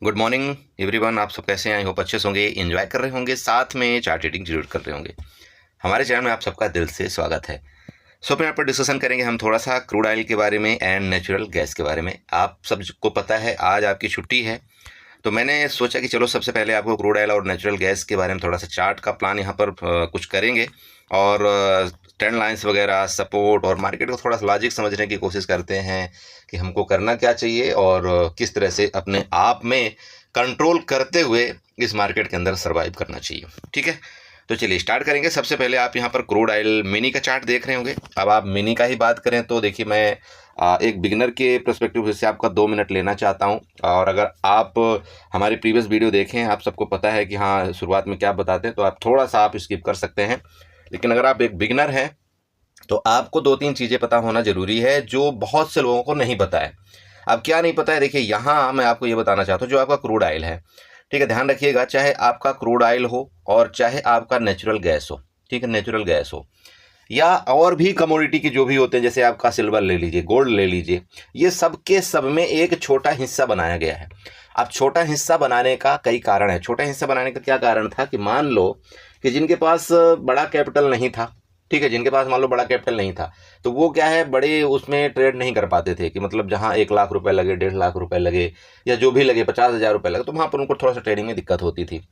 Good morning everyone. आप सब कैसे हैं? आई होप अच्छे से होंगे, एंजॉय कर रहे होंगे, साथ में चार्ट ट्रेडिंग जरूर कर रहे होंगे। हमारे चैनल में आप सबका दिल से स्वागत है। सो यहाँ पर डिस्कशन करेंगे हम थोड़ा सा क्रूड ऑयल के बारे में एंड नेचुरल गैस के बारे में। आप सबको पता है आज आपकी छुट्टी है, तो मैंने सोचा कि चलो सबसे पहले आपको क्रूड ऑयल और नेचुरल गैस के बारे में थोड़ा सा चार्ट का प्लान यहाँ पर कुछ करेंगे और ट्रेंड लाइंस वगैरह, सपोर्ट और मार्केट को थोड़ा सा लॉजिक समझने की कोशिश करते हैं कि हमको करना क्या चाहिए और किस तरह से अपने आप में कंट्रोल करते हुए इस मार्केट के अंदर सर्वाइव करना चाहिए। ठीक है, तो चलिए स्टार्ट करेंगे। सबसे पहले आप यहाँ पर क्रूड ऑयल मिनी का चार्ट देख रहे होंगे। अब आप मिनी का ही बात करें तो देखिए, मैं एक बिगिनर के पर्सपेक्टिव से आपका 2 मिनट लेना चाहता हूँ। और अगर आप हमारी प्रीवियस वीडियो देखें, आप सबको पता है कि हाँ शुरुआत में क्या बताते हैं, तो आप थोड़ा सा आप स्किप कर सकते हैं। लेकिन अगर आप एक बिगिनर हैं तो आपको 2-3 चीज़ें पता होना ज़रूरी है जो बहुत से लोगों को नहीं पता है। अब क्या नहीं पता है, देखिए यहाँ मैं आपको ये बताना चाहता हूँ, जो आपका क्रूड ऑयल है, ठीक है, ध्यान रखिएगा, चाहे आपका क्रूड ऑयल हो और चाहे आपका नेचुरल गैस हो, ठीक है, नेचुरल गैस हो या और भी कमोडिटी के जो भी होते हैं, जैसे आपका सिल्वर ले लीजिए, गोल्ड ले लीजिए, ये सब के सब में एक छोटा हिस्सा बनाया गया है। अब छोटा हिस्सा बनाने का कई कारण है। छोटा हिस्सा बनाने का क्या कारण था कि मान लो कि जिनके पास बड़ा कैपिटल नहीं था, ठीक है, जिनके पास मान लो बड़ा कैपिटल नहीं था, तो वो क्या है, बड़े उसमें ट्रेड नहीं कर पाते थे कि मतलब जहाँ 1 लाख रुपए लगे, 1.5 लाख रुपए लगे या जो भी लगे, 50,000 रुपये लगे, तो वहाँ पर उनको थोड़ा सा ट्रेडिंग में दिक्कत होती थी।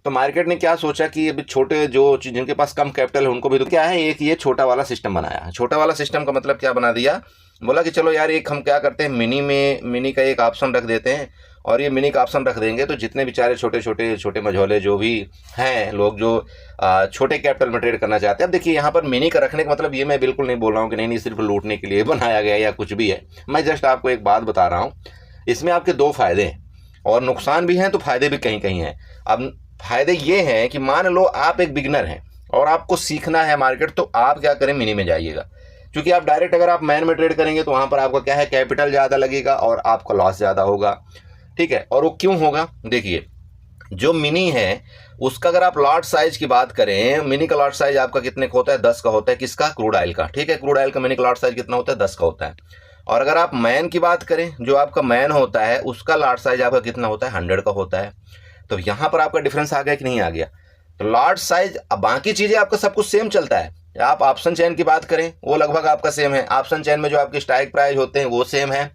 तो मार्केट ने क्या सोचा कि अभी छोटे जो जिनके पास कम कैपिटल है उनको भी तो क्या है, एक ये छोटा वाला सिस्टम बनाया। छोटा वाला सिस्टम का मतलब क्या बना दिया, बोला कि चलो यार एक हम क्या करते हैं, मिनी का एक ऑप्शन रख देते हैं। और ये मिनी का ऑप्शन रख देंगे तो जितने बेचारे छोटे मझोले जो भी हैं लोग, जो छोटे कैपिटल में ट्रेड करना चाहते हैं। अब देखिए यहाँ पर मिनी का रखने का मतलब ये मैं बिल्कुल नहीं बोल रहा हूँ कि नहीं सिर्फ लूटने के लिए बनाया गया या कुछ भी है। मैं जस्ट आपको एक बात बता रहा हूँ, इसमें आपके 2 फायदे हैं और नुकसान भी हैं, तो फायदे भी कहीं कहीं हैं। अब फायदे ये हैं कि मान लो आप एक बिगिनर हैं और आपको सीखना है मार्केट, तो आप क्या करें, मिनी में जाइएगा। क्योंकि आप डायरेक्ट अगर आप मैन में ट्रेड करेंगे तो वहाँ पर आपका क्या है, कैपिटल ज़्यादा लगेगा और आपका लॉस ज़्यादा होगा। ठीक है, और वो क्यों होगा, देखिए जो मिनी है उसका अगर आप लॉट साइज की बात करें, मिनी का लॉट साइज आपका कितने का होता है, 10 का होता है। किसका? क्रूड ऑयल का। ठीक है, क्रूड ऑयल का मिनी का लॉट साइज कितना होता है, 10 का होता है। और अगर आप मैन की बात करें, जो आपका मैन होता है उसका लॉट साइज आपका कितना होता है, 100 का होता है। तो यहाँ पर आपका डिफरेंस आ गया कि नहीं आ गया? तो लॉट साइज, बाकी चीज़ें आपका सब कुछ सेम चलता है। आप ऑप्शन चेन की बात करें वो लगभग आपका सेम है। ऑप्शन चेन में जो आपके स्ट्राइक प्राइस होते हैं वो सेम है।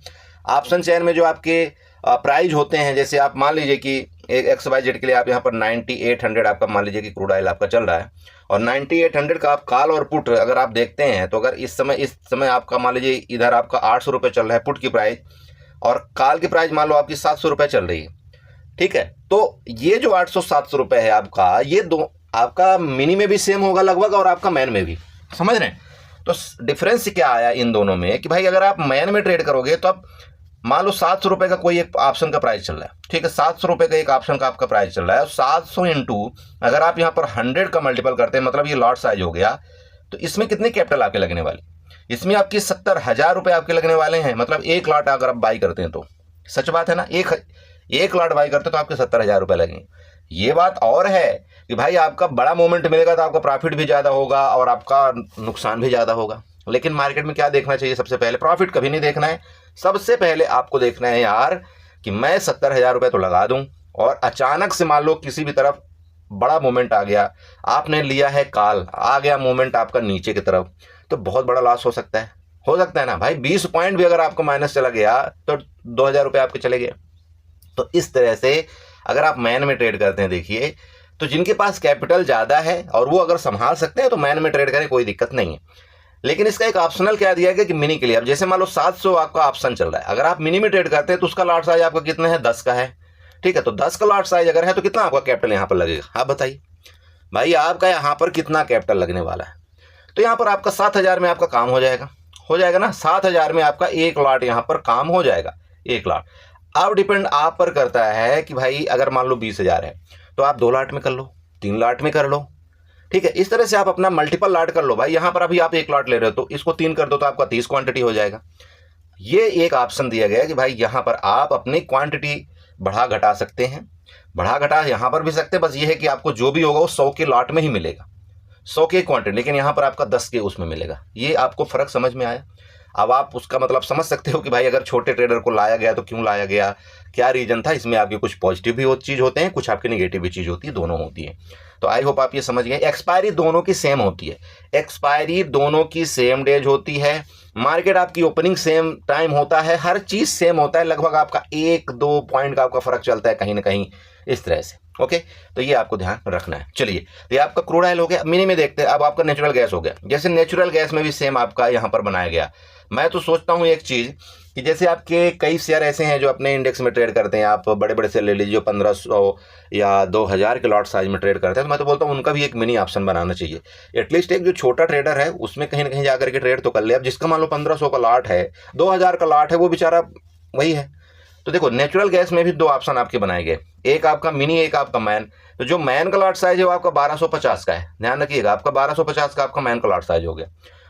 ऑप्शन चेन में जो आपके प्राइस होते हैं, जैसे आप मान लीजिए कि एक XYZ के लिए आप यहाँ पर 9800 आपका मान लीजिए कि क्रूड ऑयल आपका चल रहा है और 9800 का आप कॉल और पुट अगर आप देखते हैं, तो अगर इस समय आपका मान लीजिए इधर आपका 800 रुपये चल रहा है पुट की प्राइस और कॉल की प्राइस मान लो आपकी 700 रुपये चल रही है। ठीक है, तो ये जो 800-700 रुपये है आपका, ये दो आपका मिनी में भी सेम होगा लगभग और आपका मैन में भी, समझ रहे हैं? तो डिफरेंस क्या आया इन दोनों में कि भाई अगर आप मैन में ट्रेड करोगे तो आप मान लो 700 रुपये का कोई एक ऑप्शन का प्राइस चल रहा है, ठीक है, 700 रुपये का एक ऑप्शन का आपका प्राइस चल रहा है। 700 इंटू अगर आप यहाँ पर 100 का मल्टीपल करते हैं, मतलब ये लॉट साइज हो गया, तो इसमें कितने कैपिटल आपके लगने वाले, इसमें आपकी 70,000 रुपये आपके लगने वाले हैं। मतलब एक लॉट अगर आप बाई करते हैं तो, सच बात है ना, एक लॉट बाई करते हैं तो आपके 70,000 रुपये लगेंगे। ये बात और है कि भाई आपका बड़ा मोमेंट मिलेगा तो आपका प्रॉफिट भी ज़्यादा होगा और आपका नुकसान भी ज़्यादा होगा। लेकिन मार्केट में क्या देखना चाहिए, सबसे पहले प्रॉफिट कभी नहीं देखना है। सबसे पहले आपको देखना है यार कि मैं 70,000 रुपये तो लगा दूं और अचानक से मान लो किसी भी तरफ बड़ा मोमेंट आ गया, आपने लिया है कॉल, आ गया मोमेंट आपका नीचे की तरफ, तो बहुत बड़ा लॉस हो सकता है ना भाई। 20 पॉइंट भी अगर आपको माइनस चला गया तो 2,000 रुपये आपके चले गए। तो इस तरह से अगर आप मैन में ट्रेड करते हैं, देखिए, तो जिनके पास कैपिटल ज़्यादा है और वो अगर संभाल सकते हैं तो मैन में ट्रेड करें, कोई दिक्कत नहीं है। लेकिन इसका एक ऑप्शनल क्या दिया गया कि मिनी के लिए, अब जैसे मान लो 700 आपका ऑप्शन चल रहा है, अगर आप मिनी में ट्रेड करते हैं तो उसका लॉट साइज आपका कितना है, 10 का है। ठीक है, तो 10 का लॉट साइज अगर है तो कितना आपका कैपिटल यहाँ पर लगेगा, आप बताइए भाई, आपका यहाँ पर कितना कैपिटल लगने वाला है? तो यहाँ पर आपका 7,000 में आपका काम हो जाएगा ना। 7,000 में आपका एक लॉट यहाँ पर काम हो जाएगा, एक लॉट। अब डिपेंड आप पर करता है कि भाई अगर मान लो 20,000 है तो आप 2 लॉट में कर लो, 3 लॉट में कर लो। ठीक है, इस तरह से आप अपना मल्टीपल लॉट कर लो भाई। यहाँ पर अभी आप 1 लॉट ले रहे हो तो इसको 3 कर दो तो आपका 30 क्वांटिटी हो जाएगा। ये एक ऑप्शन दिया गया है कि भाई यहाँ पर आप अपनी क्वांटिटी बढ़ा घटा सकते हैं, बढ़ा घटा यहाँ पर भी सकते हैं। बस ये है कि आपको जो भी होगा वो 100 के लॉट में ही मिलेगा, 100 के क्वांटिटी, लेकिन यहाँ पर आपका 10 के उसमें मिलेगा। ये आपको फ़र्क समझ में आया? अब आप उसका मतलब समझ सकते हो कि भाई अगर छोटे ट्रेडर को लाया गया तो क्यों लाया गया, क्या रीजन था। इसमें आपके कुछ पॉजिटिव भी चीज़ होते हैं, कुछ आपके नेगेटिव भी चीज़ होती है, दोनों होती है। तो आई होप आप ये समझ गए। एक्सपायरी दोनों की सेम होती है, एक्सपायरी दोनों की सेम डेज होती है, मार्केट आपकी ओपनिंग सेम टाइम होता है, हर चीज़ सेम होता है, लगभग आपका 1-2 पॉइंट का आपका फर्क चलता है कहीं ना कहीं इस तरह से। ओके, तो ये आपको ध्यान रखना है। चलिए, तो ये आपका क्रूड ऑयल हो गया। मिनी में देखते हैं, अब आपका नेचुरल गैस हो गया। जैसे नेचुरल गैस में भी सेम आपका यहाँ पर बनाया गया। मैं तो सोचता हूँ एक चीज़ कि जैसे आपके कई शेयर ऐसे हैं जो अपने इंडेक्स में ट्रेड करते हैं, आप बड़े बड़े से ले लीजिए जो 1500 या 2000 के लॉट साइज में ट्रेड करते हैं, तो मैं तो बोलता हूँ उनका भी एक मिनी ऑप्शन बनाना चाहिए। एटलीस्ट एक जो छोटा ट्रेडर है उसमें कहीं ना कहीं जाकर के ट्रेड तो कर ले। अब जिसका मान लो 1500 का लॉट है, 2000 का लॉट है, वो बेचारा वही है। तो देखो, नेचुरल गैस में भी 2 ऑप्शन आपके बनाए गए, एक आपका मिनी, एक आपका मैन। तो जो मैन का लॉट साइज है वो आपका 1250 का है, ध्यान रखिएगा, आपका 1250 का आपका मैन का लॉट साइज हो गया।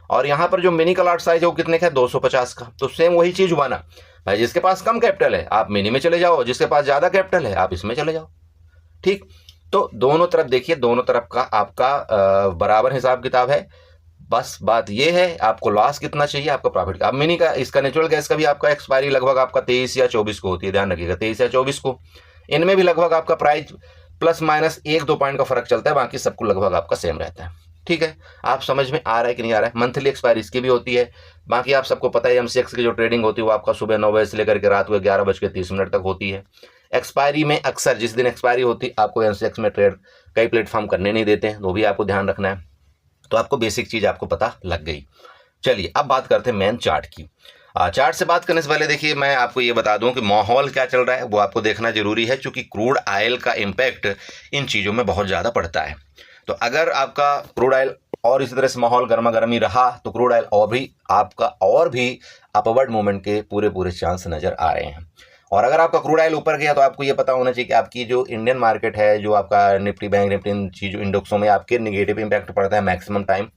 और यहाँ पर जो मिनी का लॉट साइज है वो कितने का है, 250 का। तो सेम वही चीज हुआ ना भाई, जिसके पास कम कैपिटल है आप मिनी में चले जाओ, जिसके पास ज्यादा कैपिटल है आप इसमें चले जाओ। ठीक, तो दोनों तरफ देखिए, दोनों तरफ का आपका बराबर हिसाब किताब है। बस बात ये है आपको लॉस कितना चाहिए, आपका प्रॉफिट। अब मिनी का, इसका नेचुरल गैस का भी आपका एक्सपायरी लगभग आपका 23 या 24 को होती है, ध्यान रखिएगा 23 या 24 को। इनमें भी लगभग आपका प्राइस प्लस माइनस 1-2 पॉइंट का फर्क चलता है, बाकी सबको लगभग आपका सेम रहता है। ठीक है, आप समझ में आ रहा है कि नहीं आ रहा है। मंथली एक्सपायरी इसकी भी होती है। बाकी आप सबको पता है एमसीएक्स की जो ट्रेडिंग होती है वो आपका सुबह 9 बजे से लेकर के रात को 11:30 तक होती है। एक्सपायरी में अक्सर जिस दिन एक्सपायरी होती है आपको एमसीएक्स में ट्रेड कई प्लेटफॉर्म करने नहीं देते हैं, वो भी आपको ध्यान रखना है। तो आपको बेसिक चीज आपको पता लग गई। चलिए, अब बात करते हैं मेन चार्ट की। चार्ट से बात करने से पहले देखिए, मैं आपको ये बता दूं कि माहौल क्या चल रहा है वो आपको देखना जरूरी है, क्योंकि क्रूड ऑयल का इम्पैक्ट इन चीज़ों में बहुत ज़्यादा पड़ता है। तो अगर आपका क्रूड ऑयल और इसी तरह से माहौल गर्मा गर्मी रहा तो क्रूड ऑयल और भी अपवर्ड मूवमेंट के पूरे चांस नज़र आ रहे हैं। और अगर आपका क्रूड ऑयल ऊपर गया तो आपको ये पता होना चाहिए कि आपकी जो इंडियन मार्केट है, जो आपका निफ्टी, बैंक निफ्टी, इन चीज़ों इंडेक्सों में आपके नेगेटिव इम्पैक्ट पड़ता है मैक्सिमम टाइम।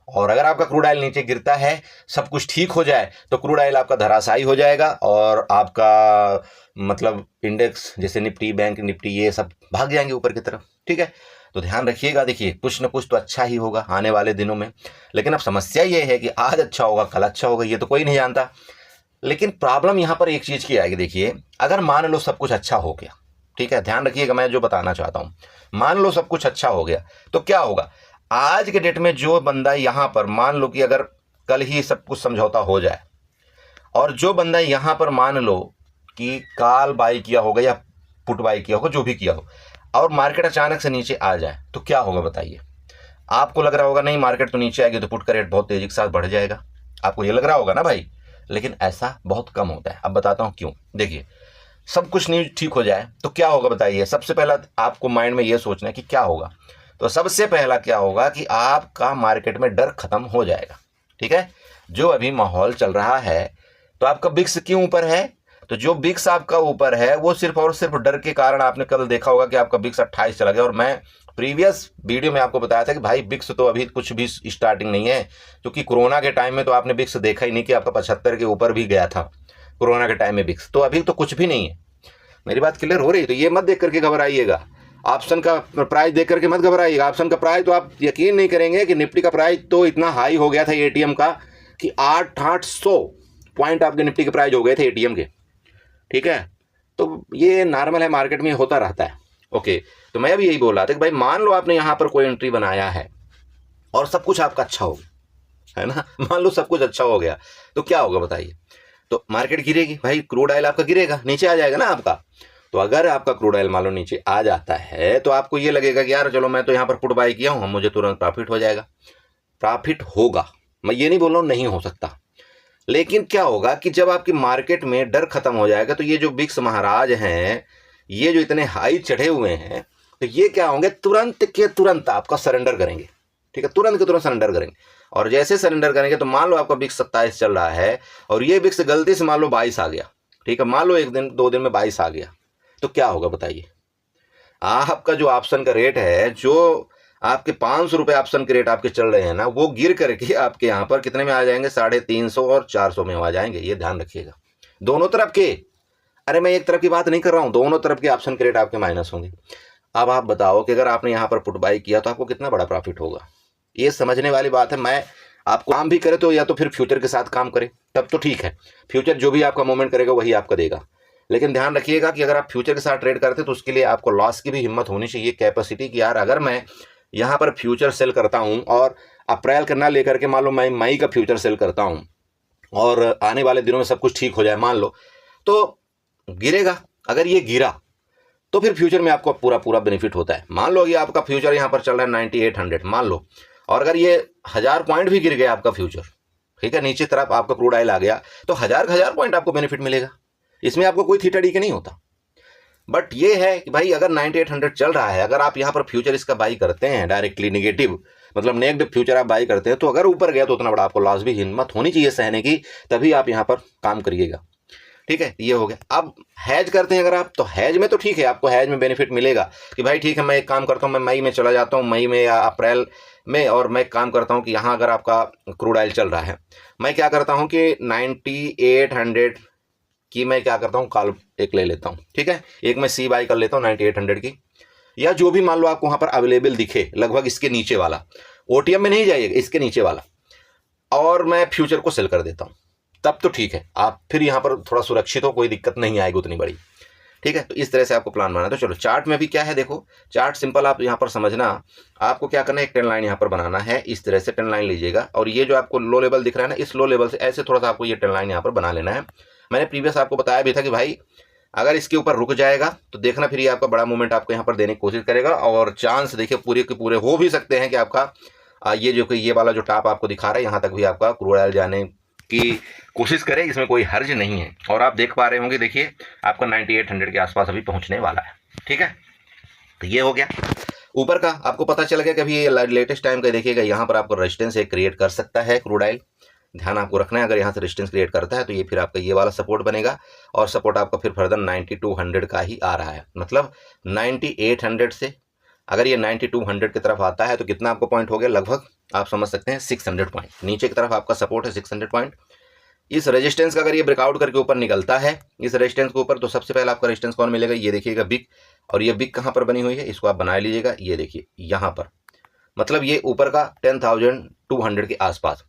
और अगर आपका क्रूड ऑयल नीचे गिरता है, सब कुछ ठीक हो जाए, तो क्रूड ऑयल आपका धराशायी हो जाएगा और आपका मतलब इंडेक्स जैसे निफ्टी, बैंक निफ्टी, ये सब भाग जाएंगे ऊपर की तरफ। ठीक है, तो ध्यान रखिएगा। देखिए, कुछ न कुछ तो अच्छा ही होगा आने वाले दिनों में, लेकिन अब समस्या ये है कि आज अच्छा होगा कल अच्छा होगा ये तो कोई नहीं जानता। लेकिन प्रॉब्लम यहाँ पर एक चीज़ की आएगी। देखिए, अगर मान लो सब कुछ अच्छा हो गया, ठीक है, ध्यान रखिएगा मैं जो बताना चाहता हूँ, मान लो सब कुछ अच्छा हो गया तो क्या होगा। आज के डेट में जो बंदा यहाँ पर मान लो कि अगर कल ही सब कुछ समझौता हो जाए, और जो बंदा यहाँ पर मान लो कि कॉल बाई किया होगा या पुट बाई किया होगा, जो भी किया हो, और मार्केट अचानक से नीचे आ जाए तो क्या होगा बताइए। आपको लग रहा होगा नहीं मार्केट तो नीचे आएगी तो पुट का रेट बहुत तेजी के साथ बढ़ जाएगा, आपको ये लग रहा होगा ना भाई, लेकिन ऐसा बहुत कम होता है। अब बताता हूँ क्यों। देखिए, सब कुछ न्यूज ठीक हो जाए तो क्या होगा बताइए। सबसे पहला आपको माइंड में ये सोचना है कि क्या होगा। तो सबसे पहला क्या होगा कि आपका मार्केट में डर खत्म हो जाएगा। ठीक है, जो अभी माहौल चल रहा है, तो आपका बिक्स क्यों ऊपर है, तो जो बिक्स आपका ऊपर है वो सिर्फ और सिर्फ डर के कारण। आपने कल देखा होगा कि आपका बिक्स 28 चला गया, और मैं प्रीवियस वीडियो में आपको बताया था कि भाई बिक्स तो अभी कुछ भी स्टार्टिंग नहीं है, क्योंकि कोरोना के टाइम में तो आपने बिक्स देखा ही नहीं कि आपका 75 के ऊपर भी गया था कोरोना के टाइम में बिक्स, तो अभी तो कुछ भी नहीं है। मेरी बात क्लियर हो रही है। तो ये मत देख करके घबराइएगा, ऑप्शन का प्राइस देख करके मत घबराइएगा। ऑप्शन का प्राइस तो आप यकीन नहीं करेंगे कि निफ्टी का प्राइस तो इतना हाई हो गया था एटीएम का कि 800 पॉइंट आपके निफ्टी के प्राइस हो गए थे एटीएम के। ठीक है, तो ये नॉर्मल है, मार्केट में होता रहता है। ओके, तो मैं भी यही बोल रहा था कि भाई मान लो आपने यहाँ पर कोई एंट्री बनाया है और सब कुछ आपका अच्छा हो गया, है ना, मान लो सब कुछ अच्छा हो गया तो क्या होगा बताइए। तो मार्केट गिरेगी भाई, क्रूड ऑयल आपका गिरेगा, नीचे आ जाएगा ना आपका। तो अगर आपका क्रूड ऑयल मान लो नीचे आ जाता है तो आपको ये लगेगा कि यार चलो मैं तो यहाँ पर पुट बाई किया हूँ, मुझे तुरंत प्रॉफिट हो जाएगा। प्रॉफिट होगा, मैं ये नहीं बोल रहा हूँ नहीं हो सकता, लेकिन क्या होगा कि जब आपकी मार्केट में डर खत्म हो जाएगा तो ये जो बिक्स महाराज हैं, ये जो इतने हाई चढ़े हुए हैं, तो ये क्या होंगे, तुरंत के तुरंत आपका सरेंडर करेंगे। ठीक है, तुरंत के तुरंत सरेंडर करेंगे। और जैसे सरेंडर करेंगे तो मान लो आपका बिक्स 27 चल रहा है और ये बिक्स गलती से मान लो 22 आ गया। ठीक है, मान लो एक दिन 2 दिन में 22 आ गया, तो क्या होगा बताइए। आपका जो ऑप्शन का रेट है, जो आपके 500 रुपये ऑप्शन के रेट आपके चल रहे हैं ना, वो गिर करके आपके यहाँ पर कितने में आ जाएंगे, 350 और 400 में आ जाएंगे। ये ध्यान रखिएगा, दोनों तरफ के। अरे मैं एक तरफ की बात नहीं कर रहा हूँ, दोनों तरफ के ऑप्शन के रेट आपके माइनस होंगे। अब आप बताओ कि अगर आपने यहाँ पर पुट बाई किया तो आपको कितना बड़ा प्रॉफिट होगा। ये समझने वाली बात है। मैं आपको काम भी करे तो या तो फिर फ्यूचर के साथ काम करे, तब तो ठीक है, फ्यूचर जो भी आपका मूवमेंट करेगा वही आपका देगा। लेकिन ध्यान रखिएगा कि अगर आप फ्यूचर के साथ ट्रेड करते हैं तो उसके लिए आपको लॉस की भी हिम्मत होनी चाहिए, कैपेसिटी कि यार अगर मैं यहाँ पर फ्यूचर सेल करता हूँ और अप्रैल का ना लेकर के मान लो मैं मई का फ्यूचर सेल करता हूँ और आने वाले दिनों में सब कुछ ठीक हो जाए मान लो, तो गिरेगा। अगर ये गिरा तो फिर फ्यूचर में आपको पूरा पूरा बेनिफिट होता है। मान लो ये आपका फ्यूचर यहाँ पर चल रहा है 9800 मान लो, और अगर ये 1000 पॉइंट भी गिर गया आपका फ्यूचर, ठीक है, नीचे तरफ आपका क्रूड ऑयल आ गया, तो 1000 पॉइंट आपको बेनिफिट मिलेगा, इसमें आपको कोई थीटा डी के नहीं होता। बट ये है कि भाई अगर 9800 चल रहा है, अगर आप यहाँ पर फ्यूचर इसका बाई करते हैं डायरेक्टली नेगेटिव, मतलब नेगेटिव फ्यूचर आप बाई करते हैं, तो अगर ऊपर गया तो उतना बड़ा आपको लॉस भी हिम्मत होनी चाहिए सहने की, तभी आप यहाँ पर काम करिएगा। ठीक है, ये हो गया। अब हैज करते हैं अगर आप, तो हैज में तो ठीक है, आपको हैज में बेनिफिट मिलेगा कि भाई ठीक है मैं एक काम करता हूँ, मैं मई में चला जाता हूँ, मई में या अप्रैल में, और मैं एक काम करता हूँ कि यहाँ अगर आपका क्रूड ऑयल चल रहा है, मैं क्या करता हूँ कि 9800 की मैं क्या करता हूँ कॉल एक ले लेता हूँ, ठीक है, एक मैं सी बाई कर लेता हूँ 9800 की, या जो भी मान लो आपको वहाँ पर अवेलेबल दिखे लगभग इसके नीचे वाला, ओटीएम में नहीं जाइएगा, इसके नीचे वाला, और मैं फ्यूचर को सेल कर देता हूँ, तब तो ठीक है, आप फिर यहाँ पर थोड़ा सुरक्षित हो, कोई दिक्कत नहीं आएगी उतनी बड़ी। ठीक है, तो इस तरह से आपको प्लान बनाना है। तो चलो चार्ट में भी क्या है, देखो चार्ट सिंपल आप यहाँ पर समझना, आपको क्या करना है, एक 10 लाइन यहाँ पर बनाना है, इस तरह से 10 लाइन लीजिएगा, और ये जो आपको लो लेवल दिख रहा है ना, इस लो लेवल से ऐसे थोड़ा सा आपको ये 10 लाइन यहाँ पर बना लेना है। मैंने प्रीवियस आपको बताया भी था कि भाई अगर इसके ऊपर रुक जाएगा तो देखना फिर ये आपका बड़ा मूवमेंट आपको यहाँ पर देने की कोशिश करेगा, और चांस देखिए पूरे के पूरे हो भी सकते हैं कि आपका ये जो कि ये वाला जो टॉप आपको दिखा रहा है यहाँ तक भी आपका क्रूड ऑयल जाने की कोशिश करें, इसमें कोई हर्ज नहीं है। और आप देख पा रहे होंगे, देखिए आपका 9800 के आसपास अभी पहुंचने वाला है। ठीक है, तो ये हो गया ऊपर का, आपको पता चल गया कि अभी ये लेटेस्ट टाइम का देखिएगा, यहाँ पर आपको रेजिस्टेंस एक क्रिएट कर सकता है क्रूड ऑयल, ध्यान आपको रखना है। अगर यहाँ से रेजिस्टेंस क्रिएट करता है तो ये फिर आपका ये वाला सपोर्ट बनेगा, और सपोर्ट आपका फिर फर्दर 9200 का ही आ रहा है, मतलब 9800 से अगर ये 9200 की तरफ आता है तो कितना आपको पॉइंट हो गया, लगभग आप समझ सकते हैं 600 पॉइंट नीचे की तरफ आपका सपोर्ट है 600 पॉइंट। इस रेजिस्टेंस का अगर ये ब्रेकआउट करके ऊपर निकलता है इस रेजिस्टेंस के ऊपर, तो सबसे पहले आपका रेजिस्टेंस कौन मिलेगा, ये देखिएगा बिग, और ये बिग कहाँ पर बनी हुई है, इसको आप बना लीजिएगा, ये देखिए यहाँ पर, मतलब ये ऊपर का 10,200 के आसपास।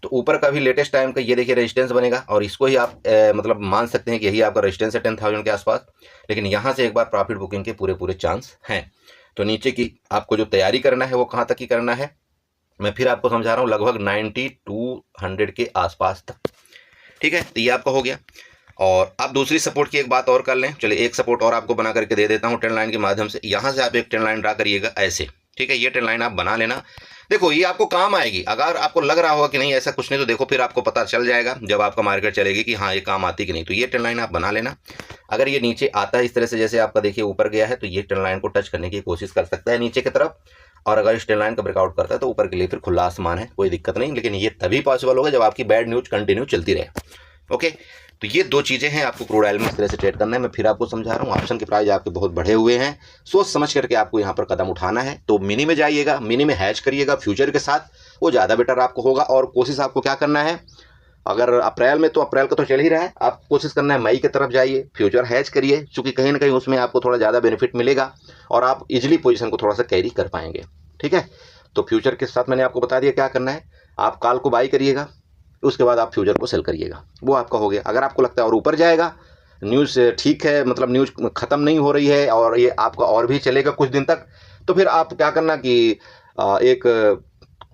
तो ऊपर का भी लेटेस्ट टाइम का ये देखिए रेजिस्टेंस बनेगा, और इसको ही आप मतलब मान सकते हैं कि यही आपका रेजिस्टेंस है 10,000 के आसपास। लेकिन यहाँ से एक बार प्रॉफिट बुकिंग के पूरे पूरे चांस हैं। तो नीचे की आपको जो तैयारी करना है वो कहाँ तक की करना है, मैं फिर आपको समझा रहा हूँ, लगभग 9200 के आसपास तक। ठीक है, तो ये आपका हो गया। और आप दूसरी सपोर्ट की एक बात और कर लें, चलिए एक सपोर्ट और आपको बना करके दे देता हूँ 10 लाइन के माध्यम से। यहाँ से आप एक 10 लाइन ड्रा करिएगा ऐसे, ठीक है, ये 10 लाइन आप बना लेना। देखो ये आपको काम आएगी, अगर आपको लग रहा होगा कि नहीं ऐसा कुछ नहीं, तो देखो फिर आपको पता चल जाएगा जब आपका मार्केट चलेगी कि हाँ ये काम आती कि नहीं। तो ये 10 लाइन आप बना लेना। अगर ये नीचे आता है इस तरह से, जैसे आपका देखिए ऊपर गया है, तो ये 10 लाइन को टच करने की कोशिश कर सकता है नीचे की तरफ, और अगर इस 10 लाइन का ब्रेकआउट करता है तो ऊपर के लिए फिर खुला आसमान है, कोई दिक्कत नहीं। लेकिन ये तभी पॉसिबल होगा जब आपकी बैड न्यूज कंटिन्यू चलती रहे। ओके, तो ये दो चीज़ें हैं आपको क्रूड ऑयल में इस तरह से ट्रेड करना है। मैं फिर आपको समझा रहा हूँ, ऑप्शन के प्राइस आपके बहुत बढ़े हुए हैं, सोच समझ करके आपको यहाँ पर कदम उठाना है। तो मिनी में जाइएगा, मिनी में हैच करिएगा फ्यूचर के साथ, वो ज़्यादा बेटर आपको होगा। और कोशिश आपको क्या करना है, अगर अप्रैल में, तो अप्रैल का तो चल ही रहा है, आप कोशिश करना है मई की तरफ जाइए, फ्यूचर हैच करिए, क्योंकि कहीं ना कहीं उसमें आपको थोड़ा ज़्यादा बेनिफिट मिलेगा और आप इजिली पोजीशन को थोड़ा सा कैरी कर पाएंगे। ठीक है, तो फ्यूचर के साथ मैंने आपको बता दिया क्या करना है, आप कॉल को बाई करिएगा, उसके बाद आप फ्यूचर को सेल करिएगा, वो आपका हो गया। अगर आपको लगता है और ऊपर जाएगा, न्यूज़ ठीक है, मतलब न्यूज़ ख़त्म नहीं हो रही है और ये आपका और भी चलेगा कुछ दिन तक, तो फिर आप क्या करना कि एक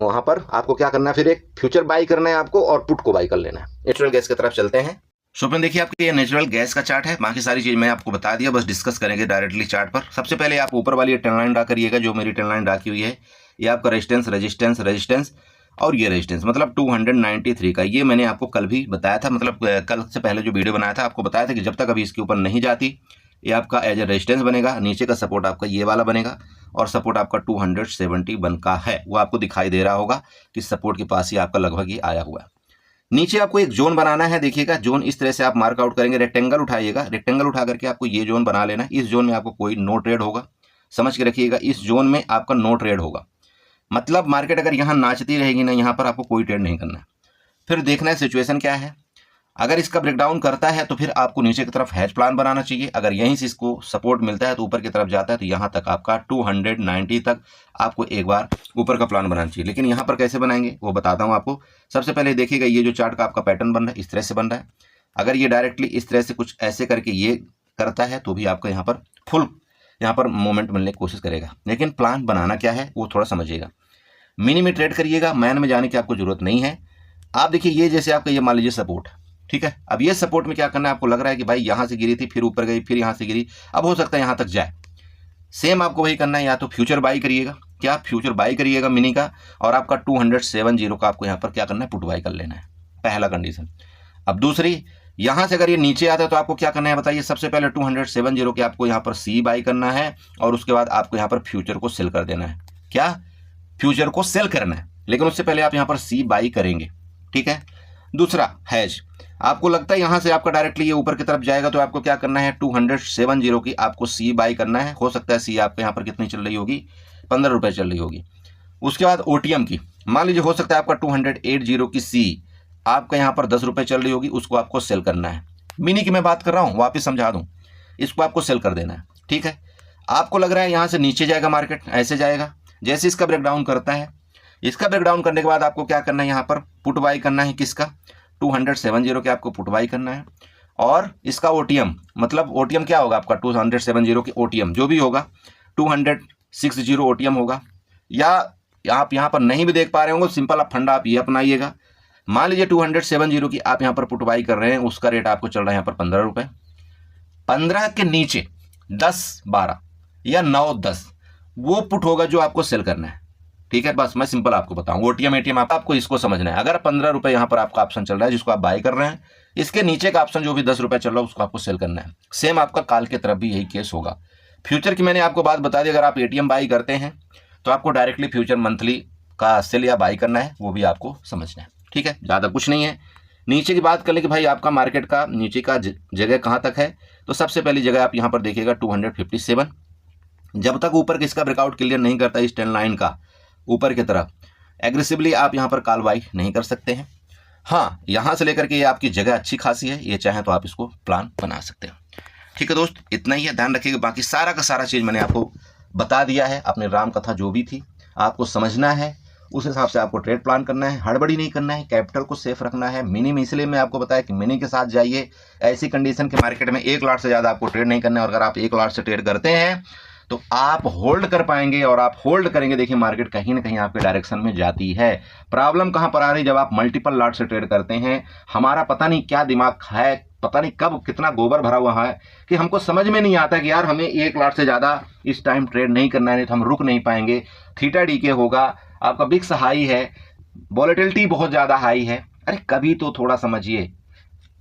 वहाँ पर आपको क्या करना है, फिर एक फ्यूचर बाई करना है आपको और पुट को बाई कर लेना है। नेचुरल गैस की तरफ चलते हैं। शोपन देखिए आपके ये नेचुरल गैस का चार्ट है, बाकी सारी चीज़ मैं आपको बता दिया, बस डिस्कस करेंगे डायरेक्टली चार्ट पर। सबसे पहले आप ऊपर वाली 10 लाइन ड्रा करिएगा, जो मेरी 10 लाइन ड्रा की हुई है, ये आपका रेजिस्टेंस रेजिस्टेंस रेजिस्टेंस और ये रेजिस्टेंस, मतलब 293 का। ये मैंने आपको कल भी बताया था, मतलब कल से पहले जो वीडियो बनाया था आपको बताया था कि जब तक अभी इसके ऊपर नहीं जाती ये आपका एज ए रेजिस्टेंस बनेगा। नीचे का सपोर्ट आपका ये वाला बनेगा, और सपोर्ट आपका 271 का है, वो आपको दिखाई दे रहा होगा कि सपोर्ट के पास ही आपका लगभग ये आया हुआ है। नीचे आपको एक जोन बनाना है, देखिएगा जोन इस तरह से आप मार्क आउट करेंगे, रेक्टेंगल उठाइएगा, रेक्टेंगल उठा करके आपको ये जोन बना लेना है। इस जोन में आपको कोई नो ट्रेड होगा, समझ के रखिएगा, इस जोन में आपका नो ट्रेड होगा, मतलब मार्केट अगर यहाँ नाचती रहेगी ना, यहाँ पर आपको कोई ट्रेड नहीं करना है। फिर देखना है सिचुएशन क्या है। अगर इसका ब्रेकडाउन करता है तो फिर आपको नीचे की तरफ हैज प्लान बनाना चाहिए। अगर यहीं से इसको सपोर्ट मिलता है तो ऊपर की तरफ जाता है तो यहाँ तक आपका 290 तक आपको एक बार ऊपर का प्लान बनाना चाहिए। लेकिन यहाँ पर कैसे बनाएंगे वो बताता हूँ आपको। सबसे पहले देखिएगा ये जो चार्ट का आपका पैटर्न बन रहा है इस तरह से बन रहा है। अगर ये डायरेक्टली इस तरह से कुछ ऐसे करके ये करता है तो भी आपको यहाँ पर फुल यहाँ पर मोमेंट मिलने की कोशिश करेगा। लेकिन प्लान बनाना क्या है वो थोड़ा समझिएगा। मिनी में ट्रेड करिएगा, मैन में जाने की आपको जरूरत नहीं है। आप देखिए ये जैसे आपका ये मान लीजिए सपोर्ट, ठीक है। अब ये सपोर्ट में क्या करना है, आपको लग रहा है कि भाई यहाँ से गिरी थी फिर ऊपर गई फिर यहाँ से गिरी, अब हो सकता है यहाँ तक जाए। सेम आपको वही करना है, या तो फ्यूचर बाई करिएगा, क्या फ्यूचर बाई करिएगा मिनी का, और आपका 270 का आपको यहाँ पर क्या करना है, पुट बाई कर लेना है, पहला कंडीशन। अब दूसरी, यहाँ से अगर ये नीचे आता है तो आपको क्या करना है बताइए। सबसे पहले 270 के आपको यहाँ पर सी बाई करना है और उसके बाद आपको यहाँ पर फ्यूचर को सेल कर देना है। क्या, फ्यूचर को सेल करना है, लेकिन उससे पहले आप यहाँ पर सी बाई करेंगे, ठीक है। दूसरा हैज, आपको लगता है यहाँ से आपका डायरेक्टली ये ऊपर की तरफ जाएगा तो आपको क्या करना है, 270 की आपको सी बाई करना है। हो सकता है सी आपके यहाँ पर कितनी चल रही होगी, 15 रुपये चल रही होगी। उसके बाद ओटीएम की, मान लीजिए हो सकता है आपका 280 की सी आपका यहाँ पर 10 रुपये चल रही होगी, उसको आपको सेल करना है। मिनी की मैं बात कर रहा हूँ, वापस समझा दूँ, इसको आपको सेल कर देना है, ठीक है। आपको लग रहा है यहाँ से नीचे जाएगा मार्केट, ऐसे जाएगा। जैसे इसका ब्रेकडाउन करता है, इसका ब्रेकडाउन करने के बाद आपको क्या करना है, यहाँ पर पुट बाई करना है। किसका, 270 के आपको पुट बाई करना है। और इसका ओटीएम, मतलब ओटीएम क्या होगा आपका, 270 की ओटीएम जो भी होगा 260 ओटीएम होगा। या आप यहाँ पर नहीं भी देख पा रहे होंगे, सिंपल आप फंडा आप ये अपनाइएगा। मान लीजिए 270 की आप यहाँ पर पुट बाई कर रहे हैं, उसका रेट आपको चल रहा है यहाँ पर 15 रुपये। 15 के नीचे 10, 12 या 9, 10 वो पुट होगा जो आपको सेल करना है, ठीक है। बस मैं सिंपल आपको बताऊं, ओटीएम एटीएम आपको इसको समझना है। अगर 15 रुपये यहाँ पर आपका ऑप्शन चल रहा है जिसको आप बाई कर रहे हैं, इसके नीचे का ऑप्शन जो भी 10 रुपये चल रहा है उसको आपको सेल करना है। सेम आपका काल की तरफ भी यही केस होगा। फ्यूचर की मैंने आपको बात बता दी, अगर आप एटीएम बाई करते हैं तो आपको डायरेक्टली फ्यूचर मंथली का सेल या बाई करना है, वो भी आपको समझना है, ठीक है। ज़्यादा कुछ नहीं है। नीचे की बात कर ले कि भाई आपका मार्केट का नीचे का जगह कहाँ तक है, तो सबसे पहली जगह आप यहाँ पर देखिएगा 257। जब तक ऊपर किसका ब्रेकआउट क्लियर नहीं करता इस ट्रेंड लाइन का ऊपर की तरफ, एग्रेसिवली आप यहाँ पर कॉल बाई नहीं कर सकते हैं। हाँ, यहाँ से लेकर के ये आपकी जगह अच्छी खासी है, ये चाहें तो आप इसको प्लान बना सकते हैं, ठीक है दोस्त। इतना ही है, ध्यान रखिएगा। बाकी सारा का सारा चीज़ मैंने आपको बता दिया है। अपने राम कथा जो भी थी आपको समझना है, उस हिसाब से आपको ट्रेड प्लान करना है, हड़बड़ी नहीं करना है, कैपिटल को सेफ रखना है। मिनी में इसलिए मैं आपको बताया कि मिनी के साथ जाइए। ऐसी कंडीशन के मार्केट में 1 लाख से ज़्यादा आपको ट्रेड नहीं करना है, और अगर आप 1 लाख से ट्रेड करते हैं तो आप होल्ड कर पाएंगे, और आप होल्ड करेंगे, देखिए मार्केट कहीं ना कहीं आपके डायरेक्शन में जाती है। प्रॉब्लम कहाँ पर आ रही, जब आप मल्टीपल लॉट से ट्रेड करते हैं। हमारा पता नहीं क्या दिमाग है, पता नहीं कब कितना गोबर भरा हुआ है कि हमको समझ में नहीं आता कि यार हमें 1 लाख से ज़्यादा इस टाइम ट्रेड नहीं करना है, नहीं तो हम रुक नहीं पाएंगे। थीटा डीके होगा, आपका बिक्स हाई है, वॉलेटिलिटी बहुत ज़्यादा हाई है। अरे कभी तो थोड़ा समझिए।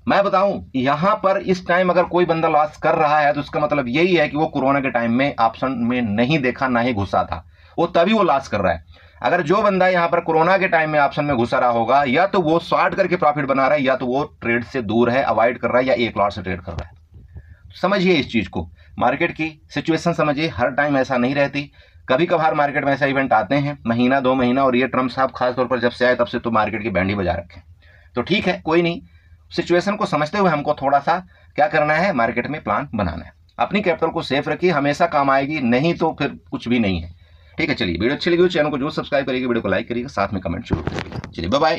मैं बताऊं, यहाँ पर इस टाइम अगर कोई बंदा लॉस कर रहा है तो उसका मतलब यही है कि वो कोरोना के टाइम में ऑप्शन में नहीं देखा, ना ही घुसा था, वो तभी वो लॉस कर रहा है। अगर जो बंदा यहाँ पर कोरोना के टाइम में ऑप्शन में घुसा रहा होगा, या तो वो शॉर्ट करके प्रॉफिट बना रहा है, या तो वो ट्रेड से दूर है, अवॉइड कर रहा है, या 1 लॉट से ट्रेड कर रहा है। समझिए इस चीज़ को, मार्केट की सिचुएशन समझिए। हर टाइम ऐसा नहीं रहती, कभी कभार मार्केट में ऐसा इवेंट आते हैं, महीना 2 महीना, और ये ट्रम्प साहब खासतौर पर जब से आए तब से तो मार्केट की बैंड ही बजा रखे। तो ठीक है, कोई नहीं, सिचुएशन को समझते हुए हमको थोड़ा सा क्या करना है, मार्केट में प्लान बनाना है। अपनी कैपिटल को सेफ रखिए, हमेशा काम आएगी, नहीं तो फिर कुछ भी नहीं है, ठीक है। चलिए, वीडियो अच्छी लगी हो चैनल को जरूर सब्सक्राइब करिएगा, वीडियो को लाइक करिएगा, साथ में कमेंट जरूर करिएगा। चलिए बाय बाय।